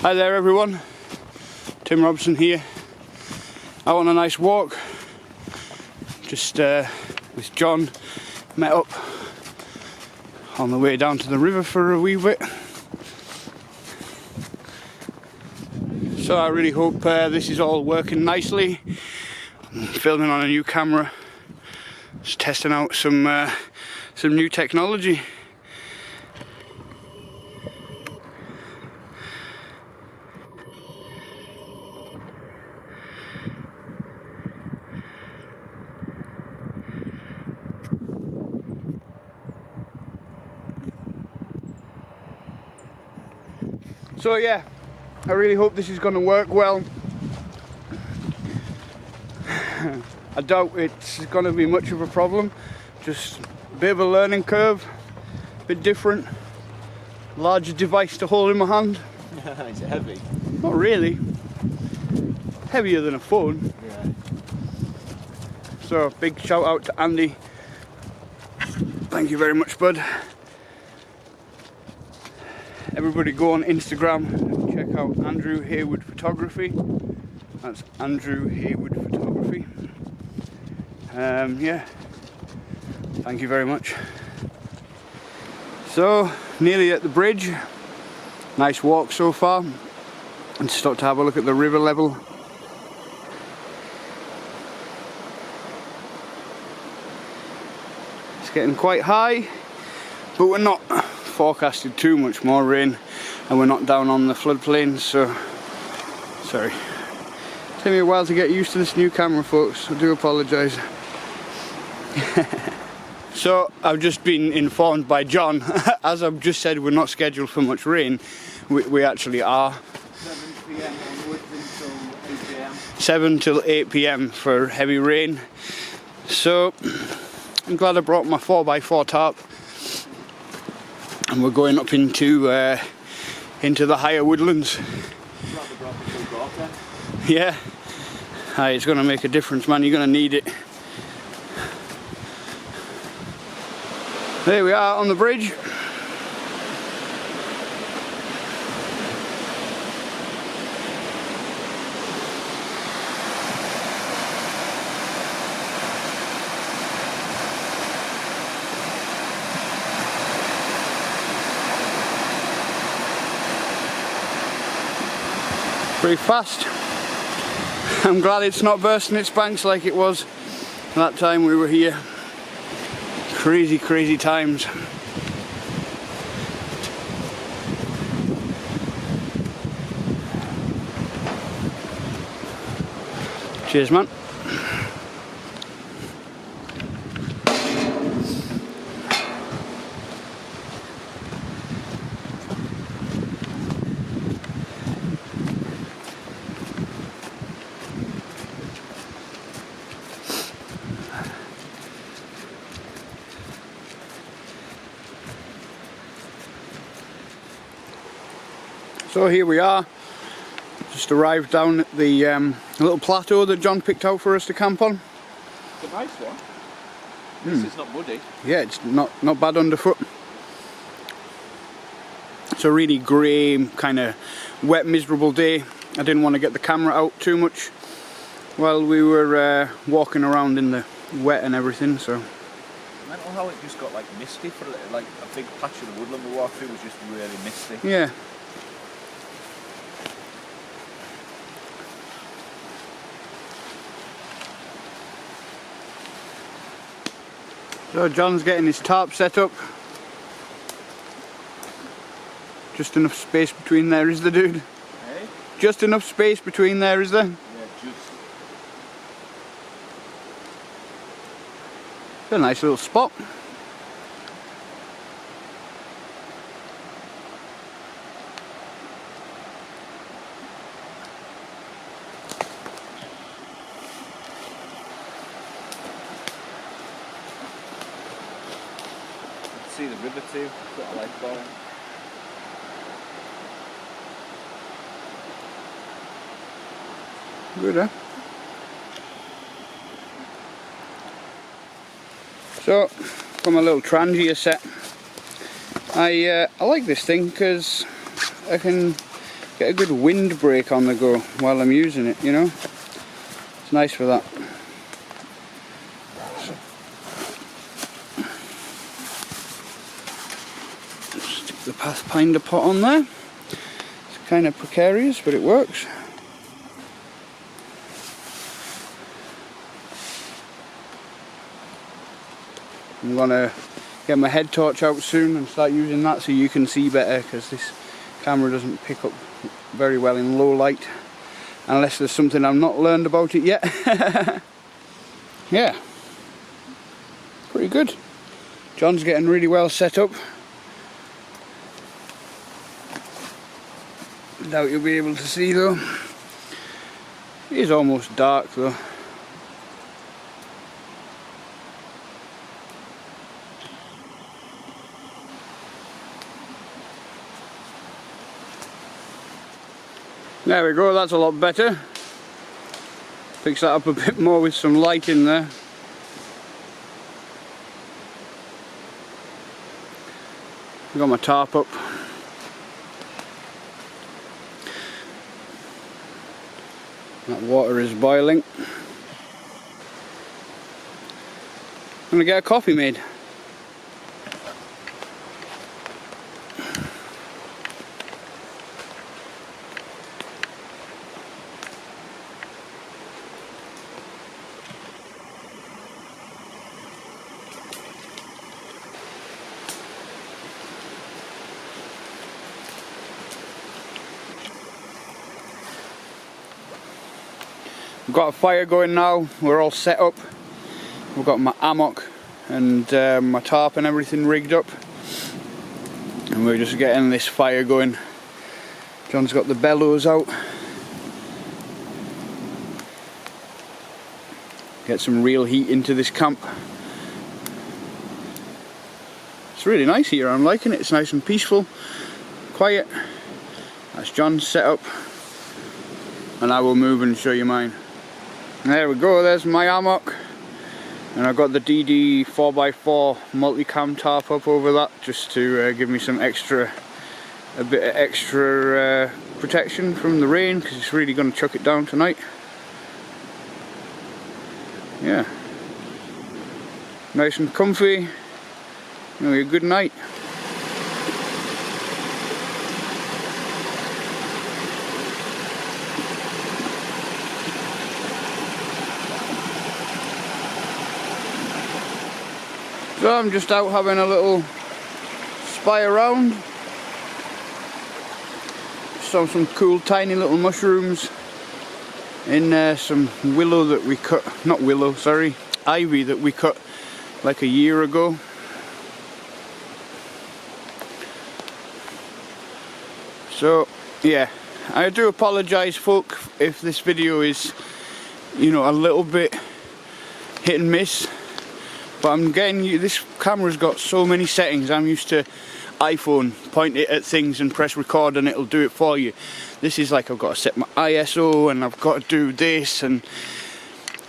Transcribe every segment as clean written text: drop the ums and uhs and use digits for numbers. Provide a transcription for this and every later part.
Hi there everyone, Tim Robson here, out on a nice walk, just with John, met up on the way down to the river for a wee bit. So I really hope this is all working nicely. I'm filming on a new camera, just testing out some new technology. So yeah, I really hope this is going to work well. I doubt it's going to be much of a problem, just a bit of a learning curve, a bit different, larger device to hold in my hand. Is it heavy? Not really, heavier than a phone. Yeah. So big shout out to Andy, thank you very much bud. Everybody go on Instagram and check out Andrew Haywood Photography. That's Andrew Haywood Photography. Yeah, thank you very much. So, nearly at the bridge. Nice walk so far. And stop to have a look at the river level. It's getting quite high, but we're not forecasted too much more rain, and we're not down on the floodplain, so sorry. Took me a while to get used to this new camera, folks. I do apologise. So I've just been informed by John, as I've just said, we're not scheduled for much rain. We actually are. 7 PM onwards until 8 PM. 7 till 8 PM for heavy rain. So I'm glad I brought my 4x4 tarp. And we're going up into the higher woodlands. Yeah, it's going to make a difference, man. You're going to need it. There we are on the bridge. Pretty fast. I'm glad it's not bursting its banks like it was that time we were here. Crazy, crazy times. Cheers, man. So here we are, just arrived down at the little plateau that John picked out for us to camp on. It's a nice one. This is not muddy. Yeah, it's not bad underfoot. It's a really grey, kind of wet, miserable day. I didn't want to get the camera out too much while we were walking around in the wet and everything. So. Mental how it just got like misty for like a big patch of the woodland we walked through was just really misty. Yeah. So John's getting his tarp set up. Just enough space between there, is there, dude? Hey? Just enough space between there, is there? Yeah, just. It's a nice little spot. See the river too, got a light going. Good, huh? So, got my little Trangia set. I like this thing because I can get a good wind break on the go while I'm using it, you know. It's nice for that. Stick the Pathfinder pot on there. It's kind of precarious, but it works. I'm gonna get my head torch out soon and start using that so you can see better, because this camera doesn't pick up very well in low light unless there's something I've not learned about it yet. Yeah, pretty good. John's getting really well set up. Doubt you'll be able to see though. It is almost dark though. There we go, that's a lot better. Fix that up a bit more with some light in there. Got my tarp up. That water is boiling. I'm gonna get a coffee made. We've got a fire going now, we're all set up. We've got my hammock and my tarp and everything rigged up. And we're just getting this fire going. John's got the bellows out. Get some real heat into this camp. It's really nice here, I'm liking it. It's nice and peaceful, quiet. That's John's setup. And I will move and show you mine. There we go, there's my hammock. And I've got the DD 4x4 multicam tarp up over that, just to give me some extra, a bit of extra protection from the rain, because it's really going to chuck it down tonight. Yeah. Nice and comfy. Anyway, a good night. So I'm just out having a little spy around. Saw some cool tiny little mushrooms in some willow that we cut, not willow, sorry, ivy that we cut like a year ago. So yeah, I do apologise folk if this video is, you know, a little bit hit and miss. But I'm getting you, this camera's got so many settings. I'm used to iPhone, point it at things and press record and it'll do it for you. This is like I've got to set my ISO and I've got to do this and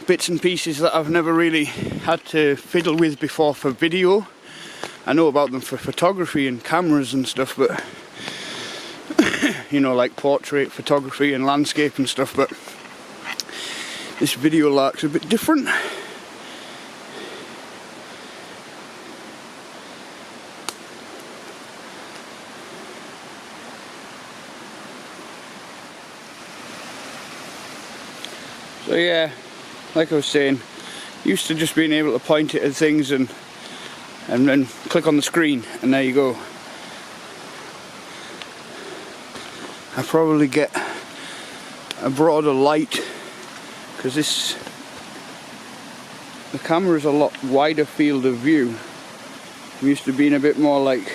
bits and pieces that I've never really had to fiddle with before for video. I know about them for photography and cameras and stuff, but you know, like portrait photography and landscape and stuff, but this video lark's a bit different. So yeah, like I was saying, used to just being able to point it at things and then click on the screen and there you go. I probably get a broader light because the camera is a lot wider field of view. I'm used to being a bit more like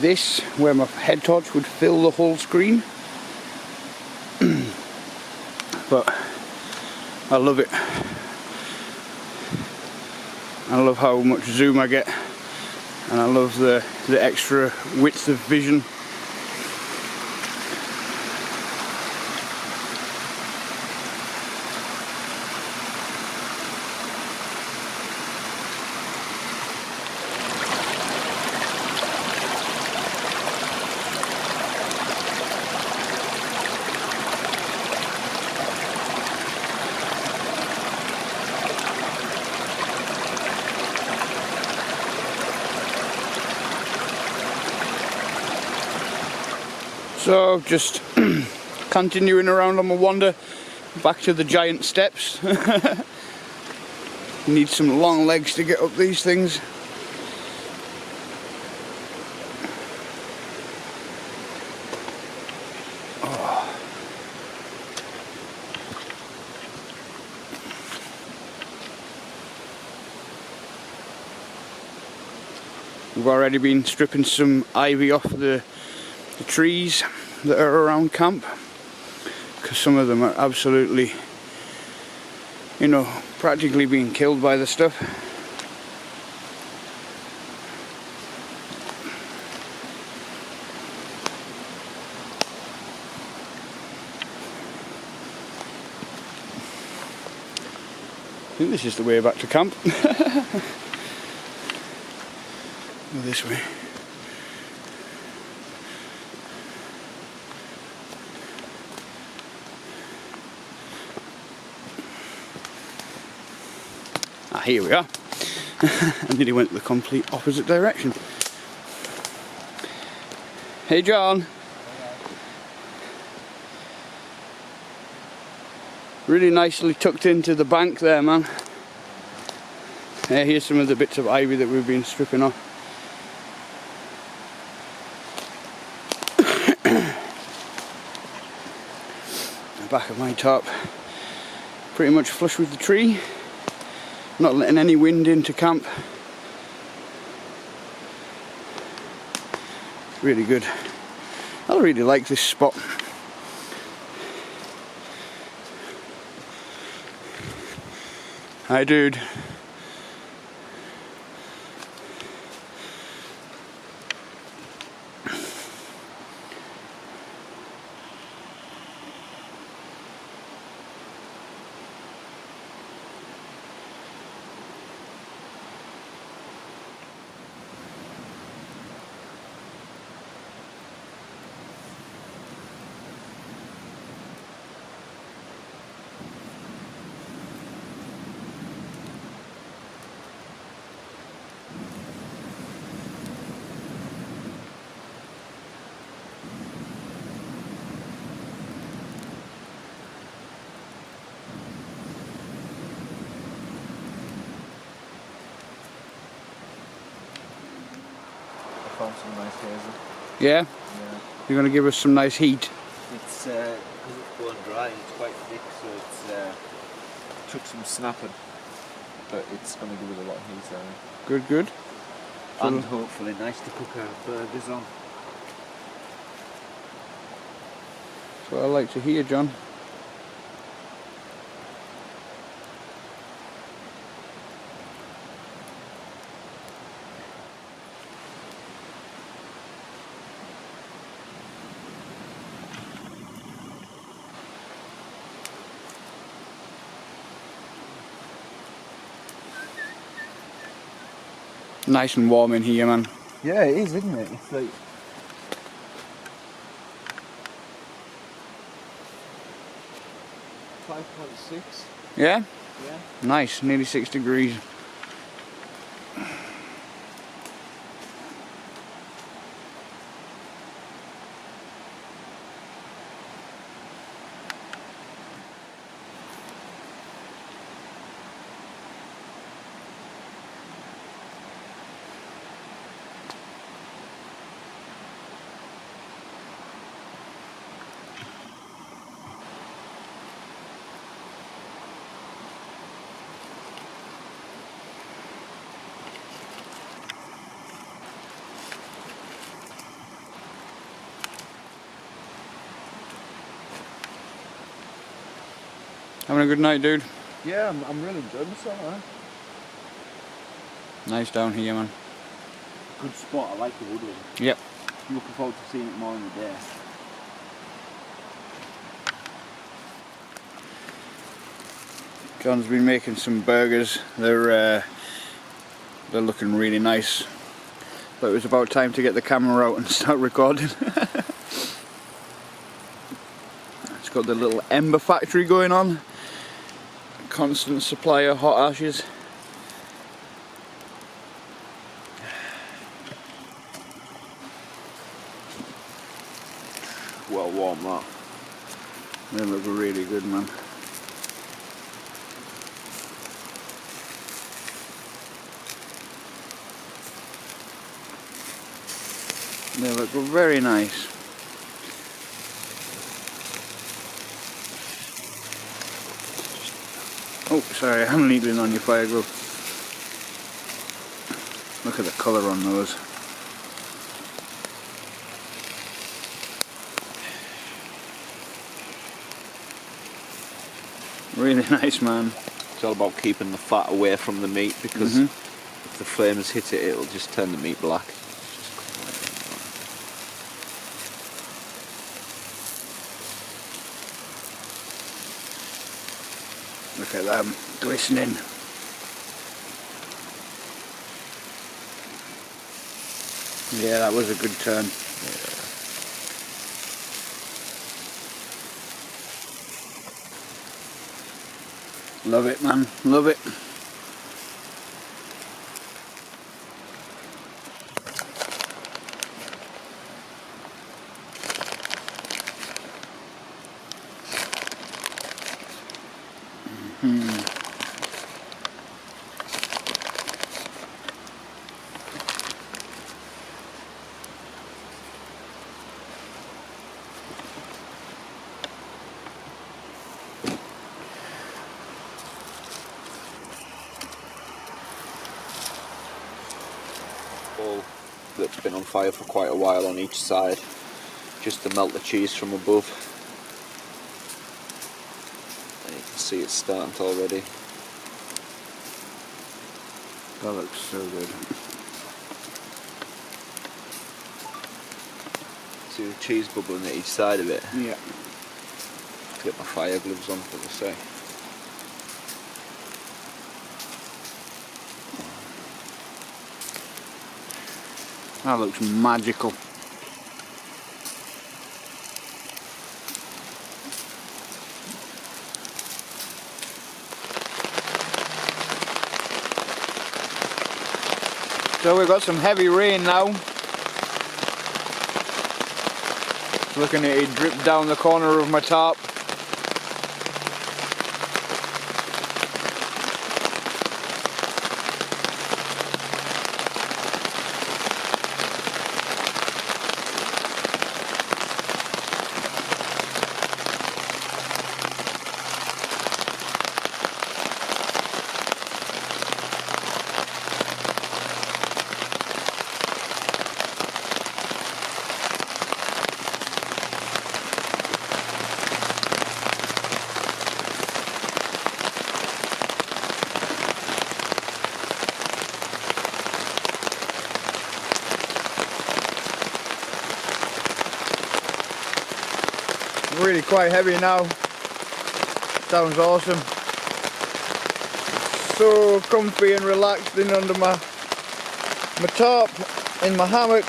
this, where my head torch would fill the whole screen. But I love it. I love how much zoom I get, and I love the extra width of vision. So just continuing around on my wander back to the giant steps. Need some long legs to get up these things. We've already been stripping some ivy off the trees that are around camp, because some of them are absolutely, you know, practically being killed by the stuff. I think this is the way back to camp. Go this way. Ah, here we are. I nearly went the complete opposite direction. Hey John. Really nicely tucked into the bank there, man. Here's some of the bits of ivy that we've been stripping off. The back of my top pretty much flush with the tree. Not letting any wind into camp. Really good. I really like this spot. Hi dude. Found some nice hazel. Yeah? Yeah. You're going to give us some nice heat. It's because it's going dry, it's quite thick, so it's took some snapping, but it's going to give us a lot of heat there. Good, good. And hopefully nice to cook our burgers on. That's what I like to hear, John. Nice and warm in here, man. Yeah, it is, isn't it? It's like 5.6. Yeah? Yeah. Nice, nearly 6 degrees. Having a good night, dude? Yeah, I'm really enjoying myself, man. Nice down here, man. Good spot, I like the woodland. Yep. I'm looking forward to seeing it more in the day. John's been making some burgers. They're looking really nice. But it was about time to get the camera out and start recording. It's got the little ember factory going on. Constant supply of hot ashes. well warm that. They look really good, man. They look very nice. Oh, sorry, I'm needling on your fire glove. Look at the colour on those. Really nice, man. It's all about keeping the fat away from the meat, because if the flames hit it, it'll just turn the meat black. Look at them glistening. Yeah, that was a good turn. Love it, man. Love it. Bowl that's been on fire for quite a while on each side, just to melt the cheese from above. And you can see it's starting to already. That looks so good. See the cheese bubbling at each side of it. Yeah. Get my fire gloves on, for the say. That looks magical. So we've got some heavy rain now. Looking at it drip down the corner of my tarp. Really quite heavy now. Sounds awesome. So comfy and relaxed in under my tarp in my hammock.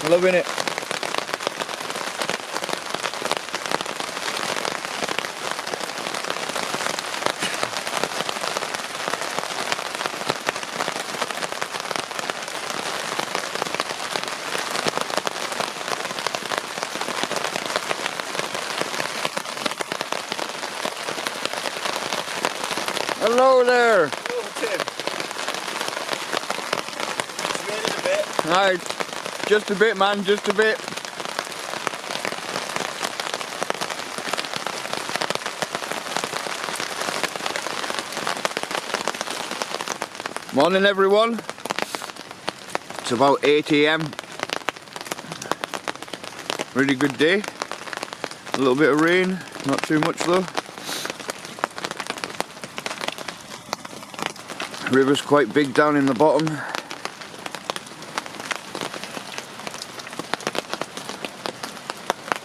Loving it. Hello there. Hello, Tim. It's raining a bit. Alright, just a bit, man, just a bit. Morning everyone. It's about 8 AM. Really good day. A little bit of rain, not too much though. River's quite big down in the bottom.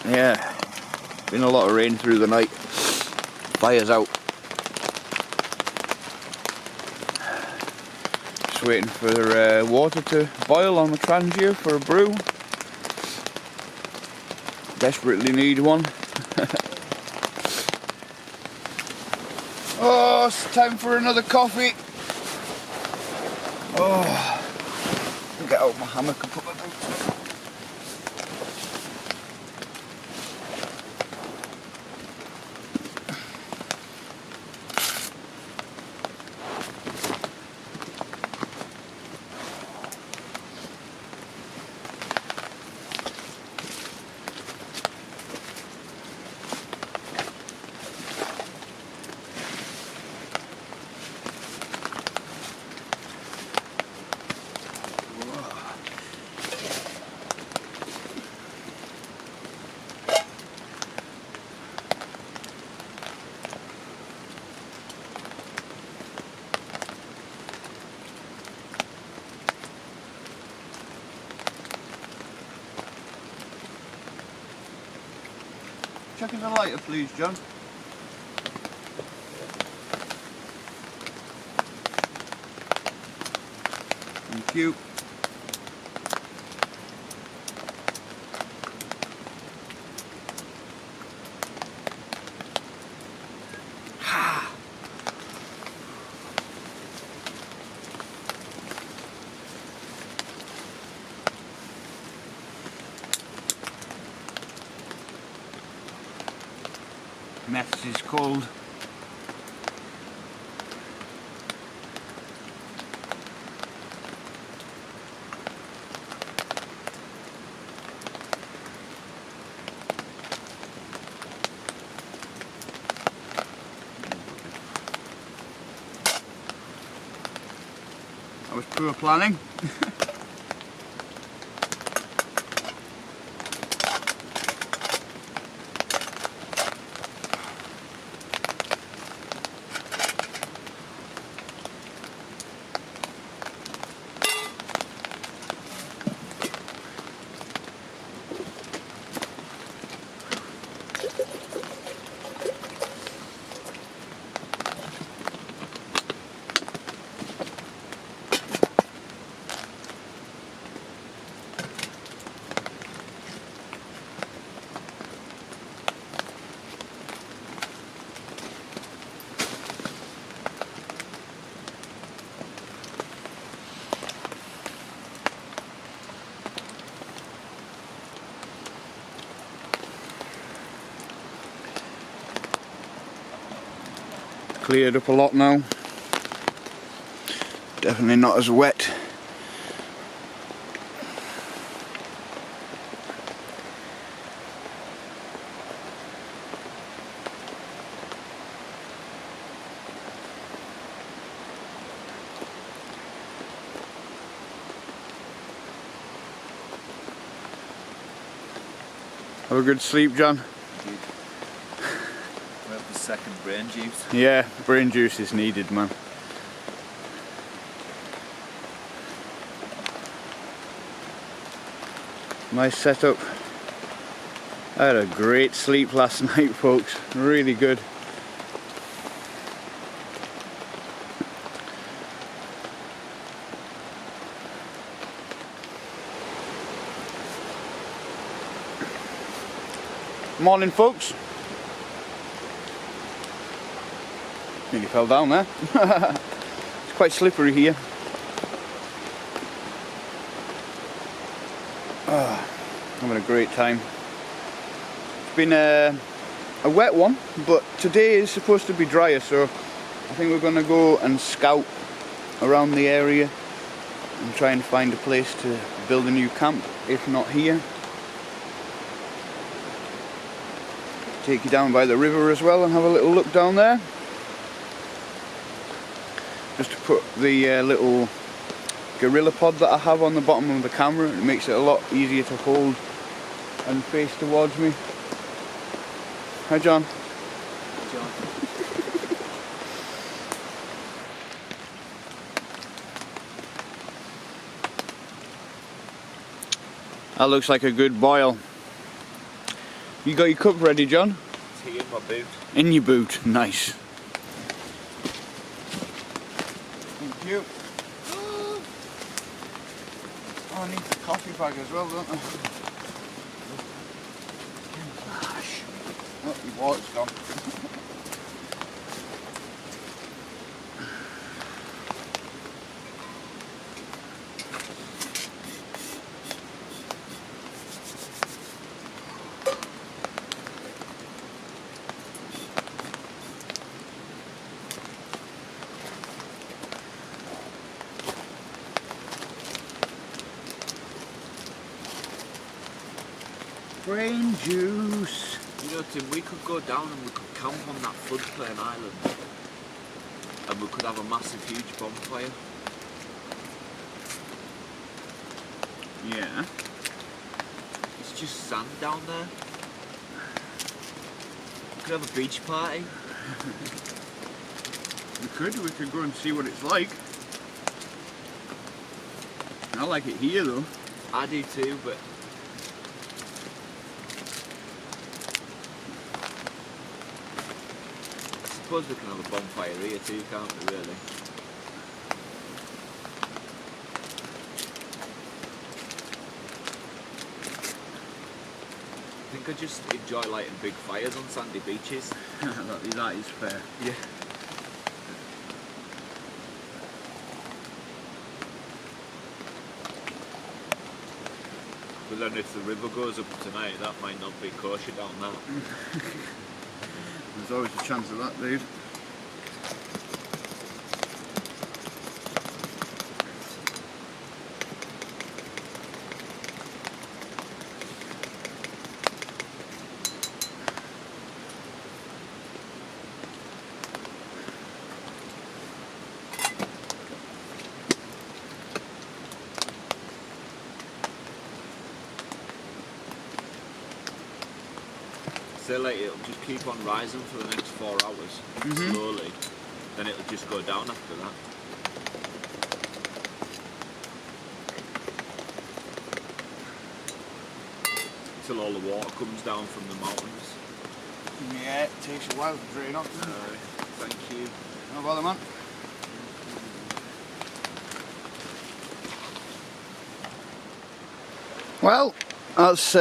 Yeah, been a lot of rain through the night. Fire's out. Just waiting for water to boil on the transier for a brew. Desperately need one. Oh, it's time for another coffee. Oh, get out my hammock and put my boots on. chuck us a lighter, please, John? Thank you. Meths is cold. That was poor planning. Cleared up a lot now. Definitely not as wet. Have a good sleep, John. Second brain juice. Yeah, brain juice is needed, man. Nice setup. I had a great sleep last night, folks. Really good. Morning, folks. Nearly fell down there. It's quite slippery here. Having a great time. It's been a wet one, but today is supposed to be drier, so I think we're going to go and scout around the area and try and find a place to build a new camp, if not here. Take you down by the river as well and have a little look down there. Just to put the little gorilla pod that I have on the bottom of the camera. It makes it a lot easier to hold and face towards me. Hi, John. John. That looks like a good boil. You got your cup ready, John? It's here in my boot. In your boot, nice. Thank you. Oh, I need the coffee bag as well, don't I? Gosh. Oh, your water's gone. Brain juice. You know, Tim, we could go down and we could camp on that floodplain island and we could have a massive, huge bonfire. Yeah. It's just sand down there. We could have a beach party. We could go and see what it's like. I like it here though. I do too, but suppose we can have a bonfire here too, can't we, really? I think I just enjoy lighting big fires on sandy beaches. That is fair. Yeah. But then if the river goes up tonight, that might not be kosher down there. There's always a chance of that, dude. So like it'll just keep on rising for the next 4 hours, slowly, then it'll just go down after that. Till all the water comes down from the mountains. Yeah, it takes a while to drain off. Thank you. No bother, man. Well, that's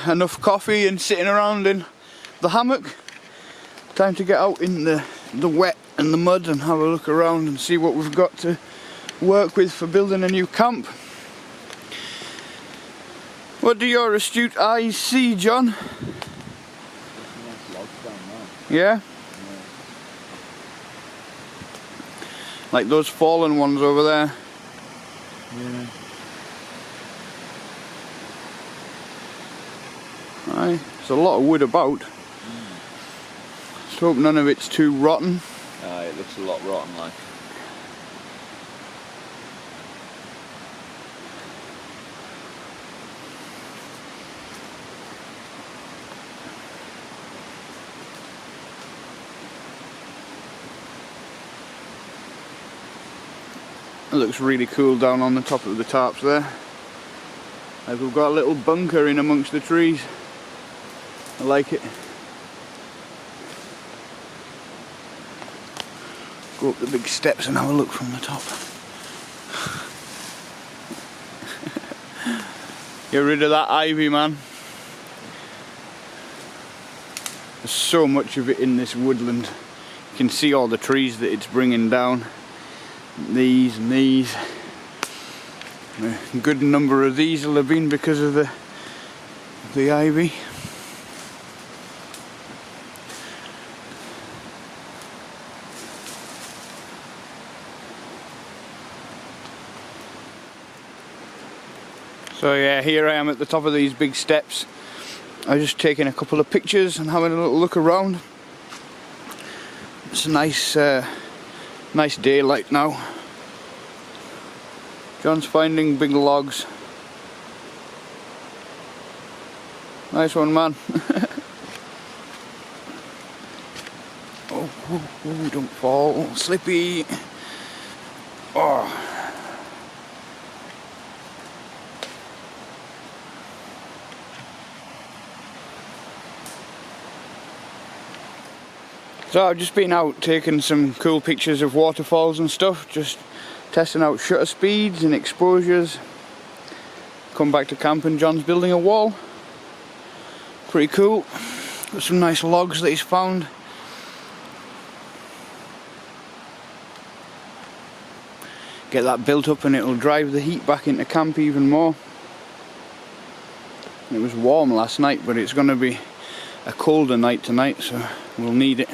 enough coffee and sitting around in the hammock. Time to get out in the wet and the mud and have a look around and see what we've got to work with for building a new camp. What do your astute eyes see, John? Yeah? Like those fallen ones over there. Yeah. Aye, there's a lot of wood about. Let's hope none of it's too rotten. It looks a lot rotten like. It looks really cool down on the top of the tarps there. Like we've got a little bunker in amongst the trees. I like it. Go up the big steps and have a look from the top. Get rid of that ivy, man. There's so much of it in this woodland. You can see all the trees that it's bringing down. These and these. A good number of these will have been because of the ivy. So yeah, here I am at the top of these big steps. I was just taking a couple of pictures and having a little look around. It's a nice daylight now. John's finding big logs. Nice one, man. Oh, don't fall. Slippy. Oh. So I've just been out taking some cool pictures of waterfalls and stuff, just testing out shutter speeds and exposures. Come back to camp and John's building a wall. Pretty cool. Got some nice logs that he's found. Get that built up and it'll drive the heat back into camp even more. It was warm last night, but it's going to be a colder night tonight, so we'll need it.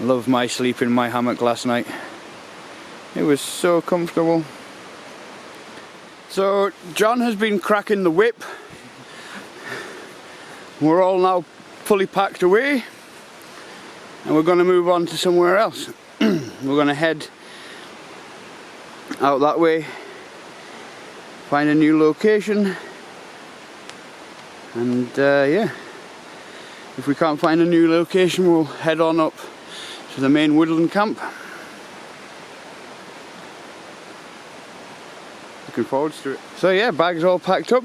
Love my sleep in my hammock last night. It was so comfortable. So John has been cracking the whip. We're all now fully packed away and we're going to move on to somewhere else. We're going to head out that way, find a new location, and yeah, if we can't find a new location we'll head on up to the main woodland camp. looking forward to it. So yeah, bags all packed up.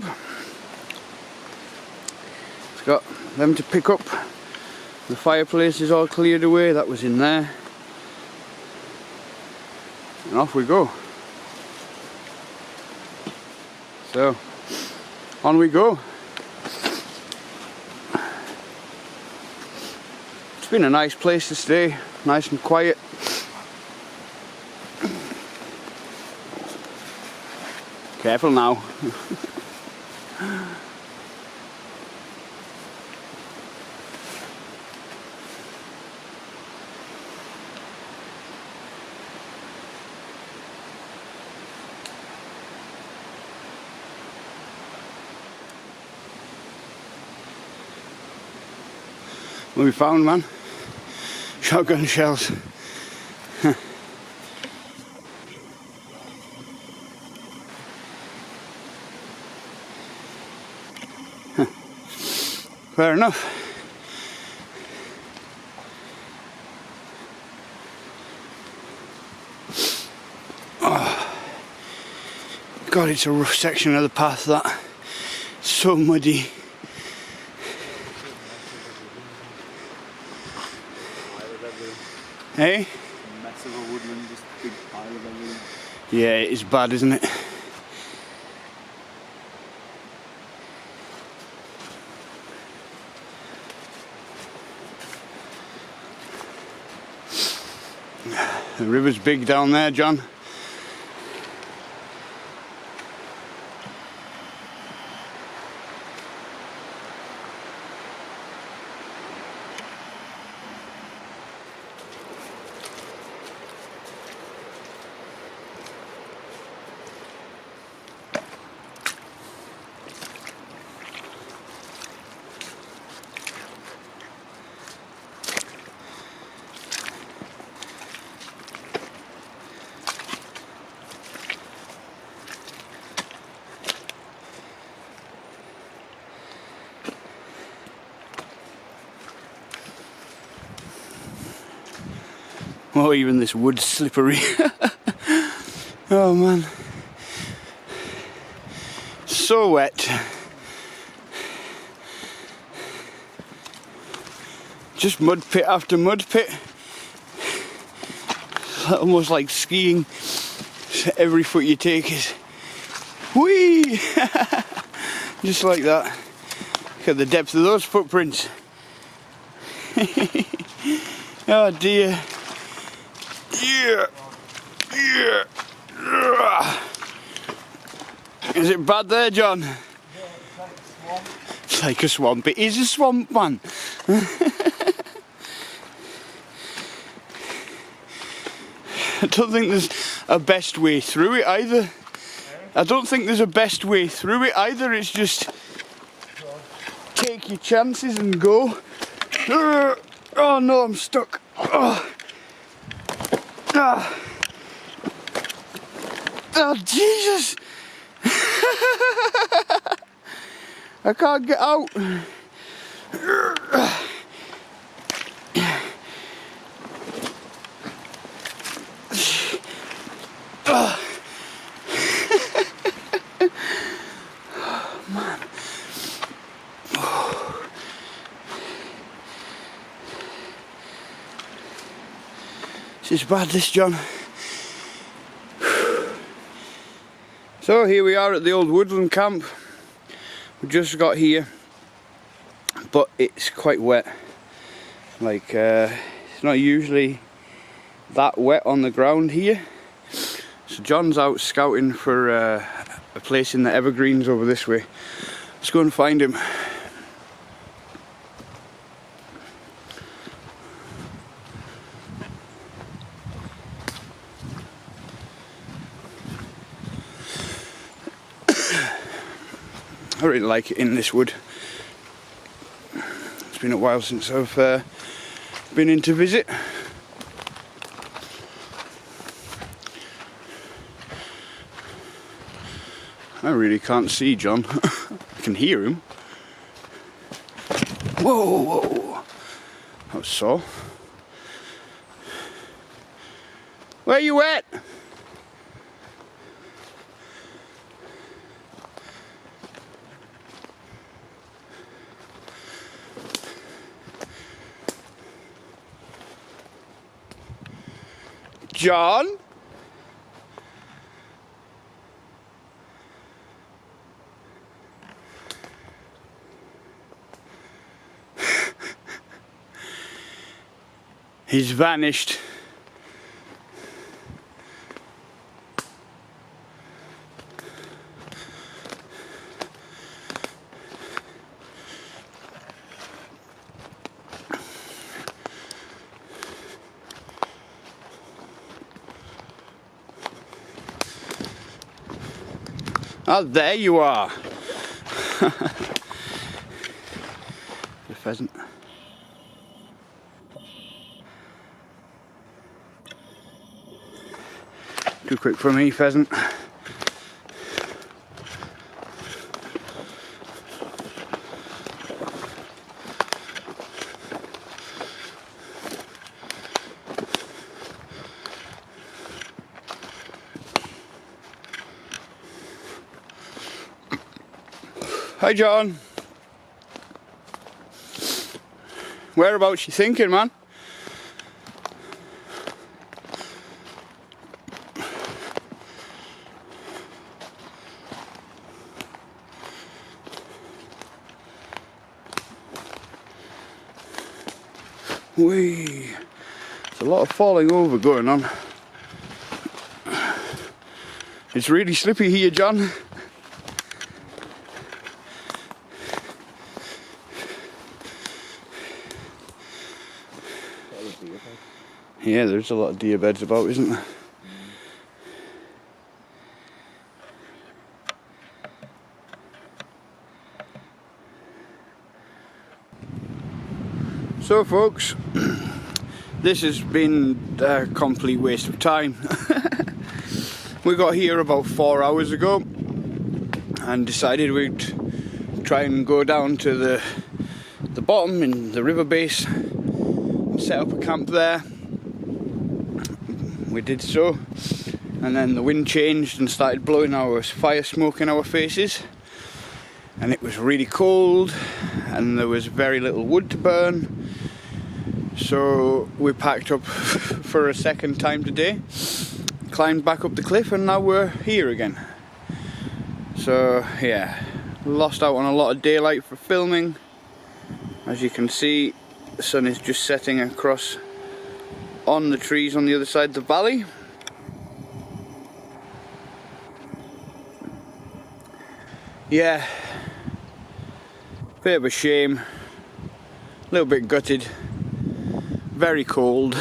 It's got them to pick up. The fireplace is all cleared away, that was in there. And off we go. So, on we go. It's been a nice place to stay, nice and quiet. Careful now. What we found, man? Shotgun shells. Fair enough. Oh. God, it's a rough section of the path, that. So muddy. Hey? A mess of a woodland, just a big pile of everything. Yeah, it is bad, isn't it? The river's big down there, John. Oh, even this wood's slippery. Oh man. So wet. Just mud pit after mud pit. Almost like skiing. Every foot you take is whee! Just like that. Look at the depth of those footprints. Oh dear. Yeah. Yeah. Is it bad there, John? Yeah, It's like a swamp. It is a swamp, man. I don't think there's a best way through it either. I don't think there's a best way through it either. It's just take your chances and go. Oh no, I'm stuck. Oh, oh Jesus! I can't get out. Man. This is bad, this, John. So here we are at the old woodland camp. We just got here, but it's quite wet. Like it's not usually that wet on the ground here. So John's out scouting for a place in the evergreens over this way. Let's go and find him. I really like it in this wood. It's been a while since I've been in to visit. I really can't see John. I can hear him. Whoa, whoa. That was sore. Where you at? John? He's vanished. Oh, there you are. The pheasant. Too quick for me, pheasant. Hi, John. Whereabouts you thinking, man? Whee! There's a lot of falling over going on. It's really slippy here, John. Yeah, there's a lot of deer beds about, isn't there? So folks, this has been a complete waste of time. We got here about 4 hours ago and decided we'd try and go down to the bottom in the river base and set up a camp there. We did so, and then the wind changed and started blowing our fire smoke in our faces, and it was really cold and there was very little wood to burn, so we packed up for a second time today, climbed back up the cliff, and now we're here again. So yeah, lost out on a lot of daylight for filming. As you can see, the sun is just setting across on the trees on the other side of the valley. Yeah, bit of a shame, a little bit gutted, very cold.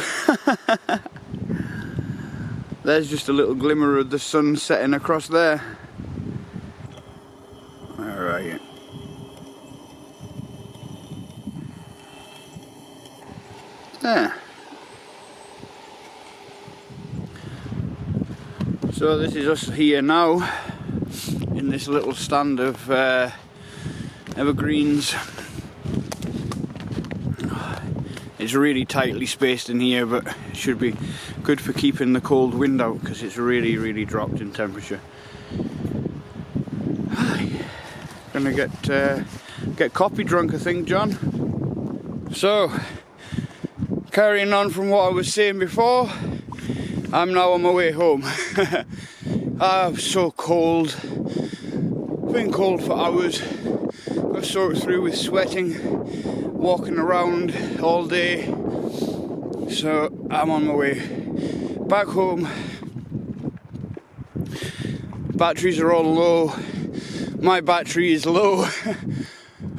There's just a little glimmer of the sun setting across there. Alright. There. So this is us here now in this little stand of evergreens. It's really tightly spaced in here, but it should be good for keeping the cold wind out because it's really dropped in temperature. Gonna get coffee drunk, I think, John. So carrying on from what I was saying before, I'm now on my way home. I'm so cold. Been cold for hours. Got soaked through with sweating, walking around all day. So I'm on my way back home. Batteries are all low. My battery is low.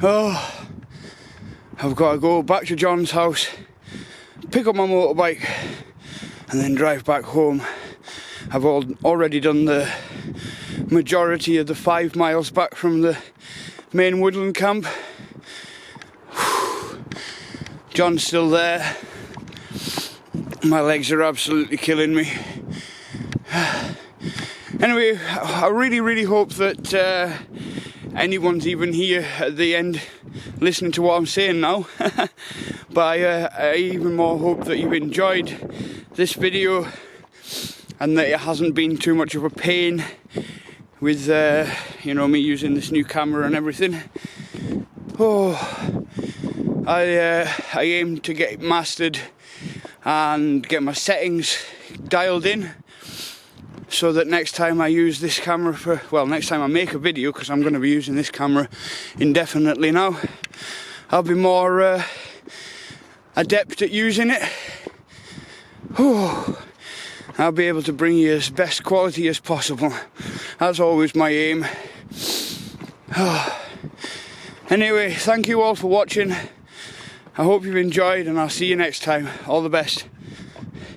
Oh, I've got to go back to John's house, pick up my motorbike, and then drive back home. I've already done the majority of the 5 miles back from the main woodland camp. John's still there. My legs are absolutely killing me. Anyway, I really hope that anyone's even here at the end listening to what I'm saying now. But I even more hope that you've enjoyed this video and that it hasn't been too much of a pain with you know, me using this new camera and everything. Oh, I aim to get it mastered and get my settings dialed in, so that next time I use this camera for, well, next time I make a video, because I'm going to be using this camera indefinitely now, I'll be more adept at using it. Whew. I'll be able to bring you as best quality as possible. That's always my aim. Anyway, thank you all for watching. I hope you've enjoyed, and I'll see you next time. All the best.